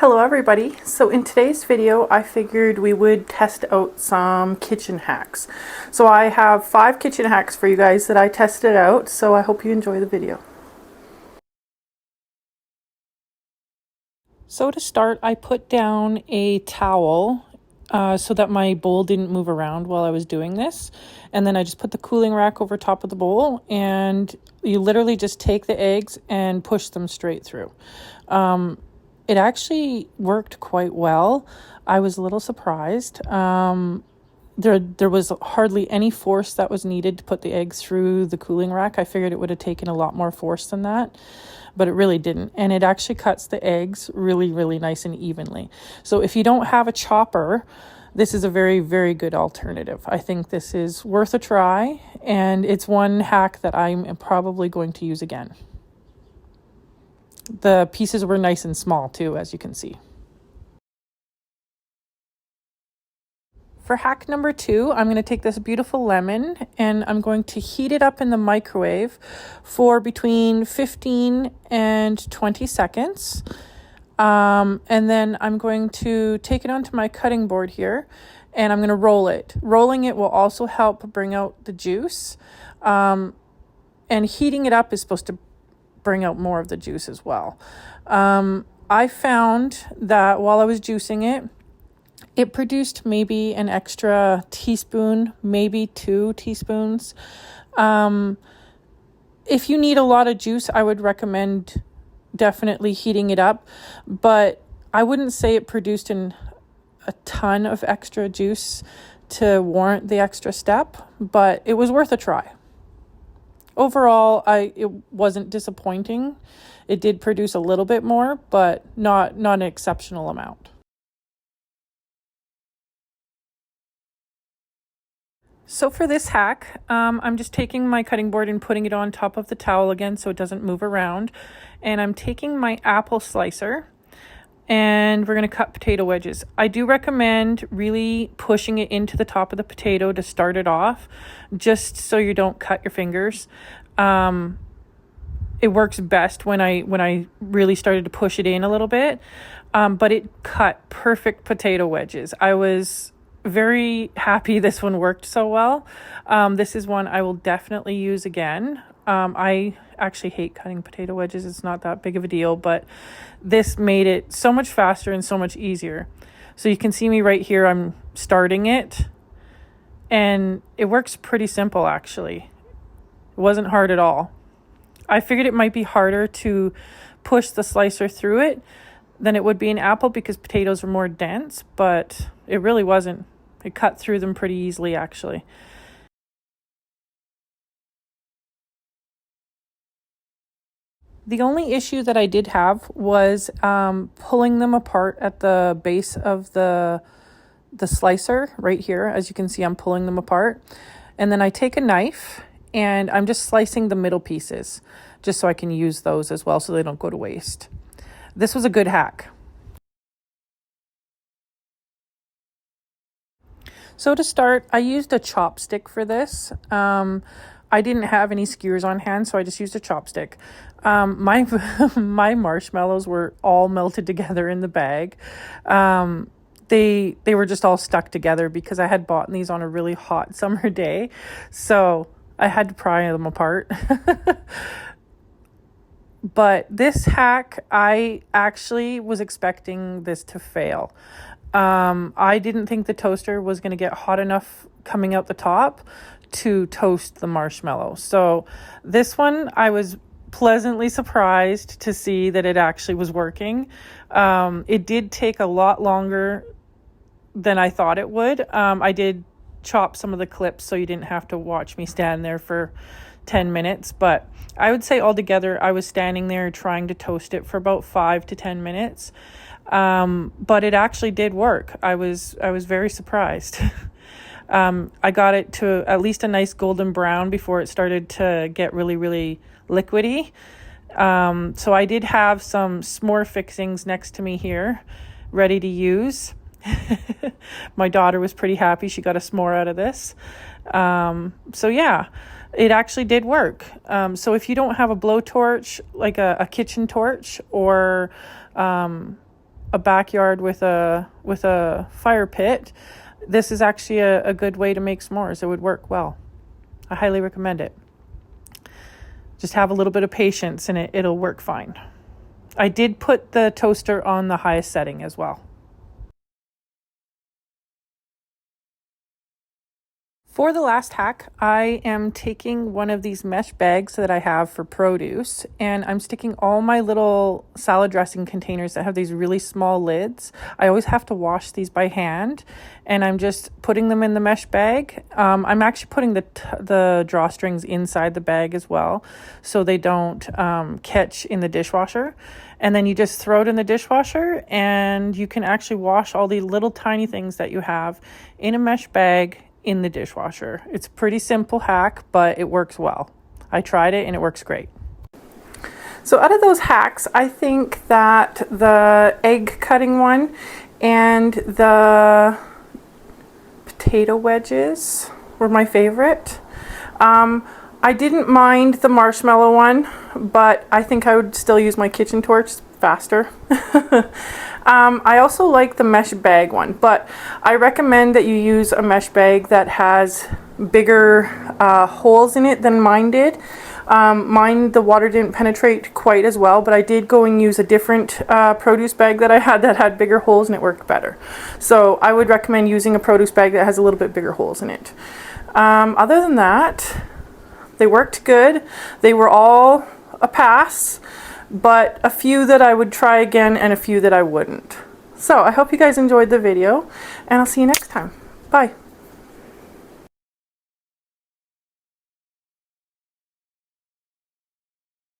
Hello everybody. So in today's video I figured we would test out some kitchen hacks. So I have 5 kitchen hacks for you guys that I tested out, so I hope you enjoy the video. So to start, I put down a towel so that my bowl didn't move around while I was doing this. And then I just put the cooling rack over top of the bowl, and you literally just take the eggs and push them straight through. It actually worked quite well. I was a little surprised. There was hardly any force that was needed to put the eggs through the cooling rack. I figured it would have taken a lot more force than that, but it really didn't. And it actually cuts the eggs really, really nice and evenly. So if you don't have a chopper, this is a very, very good alternative. I think this is worth a try, and it's one hack that I'm probably going to use again. The pieces were nice and small too, as you can see. For hack number 2, I'm going to take this beautiful lemon and I'm going to heat it up in the microwave for between 15 and 20 seconds. And then I'm going to take it onto my cutting board here and I'm going to roll it. Rolling it will also help bring out the juice. And heating it up is supposed to bring out more of the juice as well. I found that while I was juicing it, it produced maybe an extra teaspoon, maybe 2 teaspoons. If you need a lot of juice, I would recommend definitely heating it up, but I wouldn't say it produced a ton of extra juice to warrant the extra step, but it was worth a try. Overall, it wasn't disappointing. It did produce a little bit more, but not an exceptional amount. So for this hack, I'm just taking my cutting board and putting it on top of the towel again so it doesn't move around. And I'm taking my apple slicer and we're going to cut potato wedges. I do recommend really pushing it into the top of the potato to start it off, just so you don't cut your fingers. It works best when I really started to push it in a little bit, but it cut perfect potato wedges. I was very happy this one worked so well. This is one I will definitely use again. I actually hate cutting potato wedges. It's not that big of a deal, but this made it so much faster and so much easier. So you can see me right here. I'm starting it and it works pretty simple actually. It wasn't hard at all. I figured it might be harder to push the slicer through it than it would be an apple because potatoes are more dense, but it really wasn't. It cut through them pretty easily actually. The only issue that I did have was pulling them apart at the base of the slicer right here. As you can see, I'm pulling them apart. And then I take a knife and I'm just slicing the middle pieces just so I can use those as well so they don't go to waste. This was a good hack. So to start, I used a chopstick for this. I didn't have any skewers on hand, so I just used a chopstick. My marshmallows were all melted together in the bag. They were just all stuck together because I had bought these on a really hot summer day. So I had to pry them apart. But this hack, I actually was expecting this to fail. I didn't think the toaster was going to get hot enough coming out the top to toast the marshmallow. So this one, I was pleasantly surprised to see that it actually was working. It did take a lot longer than I thought it would. I did chop some of the clips so you didn't have to watch me stand there for 10 minutes, but I would say altogether I was standing there trying to toast it for about 5 to 10 minutes. But it actually did work. I was very surprised. I got it to at least a nice golden brown before it started to get really, really liquidy. So I did have some s'more fixings next to me here, ready to use. My daughter was pretty happy. She got a s'more out of this. So yeah, it actually did work. So if you don't have a blowtorch, like a kitchen torch or a backyard with a fire pit, this is actually a good way to make s'mores. It would work well. I highly recommend it. Just have a little bit of patience and it'll work fine. I did put the toaster on the highest setting as well. For the last hack, I am taking one of these mesh bags that I have for produce, and I'm sticking all my little salad dressing containers that have these really small lids. I always have to wash these by hand, and I'm just putting them in the mesh bag. I'm actually putting the drawstrings inside the bag as well, so they don't catch in the dishwasher. And then you just throw it in the dishwasher, and you can actually wash all the little tiny things that you have in a mesh bag in the dishwasher. It's a pretty simple hack, but it works well. I tried it and it works great. So out of those hacks, I think that the egg cutting one and the potato wedges were my favorite. I didn't mind the marshmallow one, but I think I would still use my kitchen torch. Faster. I also like the mesh bag one, but I recommend that you use a mesh bag that has bigger holes in it than mine did. Mine, the water didn't penetrate quite as well, but I did go and use a different produce bag that I had that had bigger holes, and it worked better. So I would recommend using a produce bag that has a little bit bigger holes in it. Other than that, they worked good. They were all a pass, but a few that I would try again and a few that I wouldn't. So I hope you guys enjoyed the video, and I'll see you next time. Bye.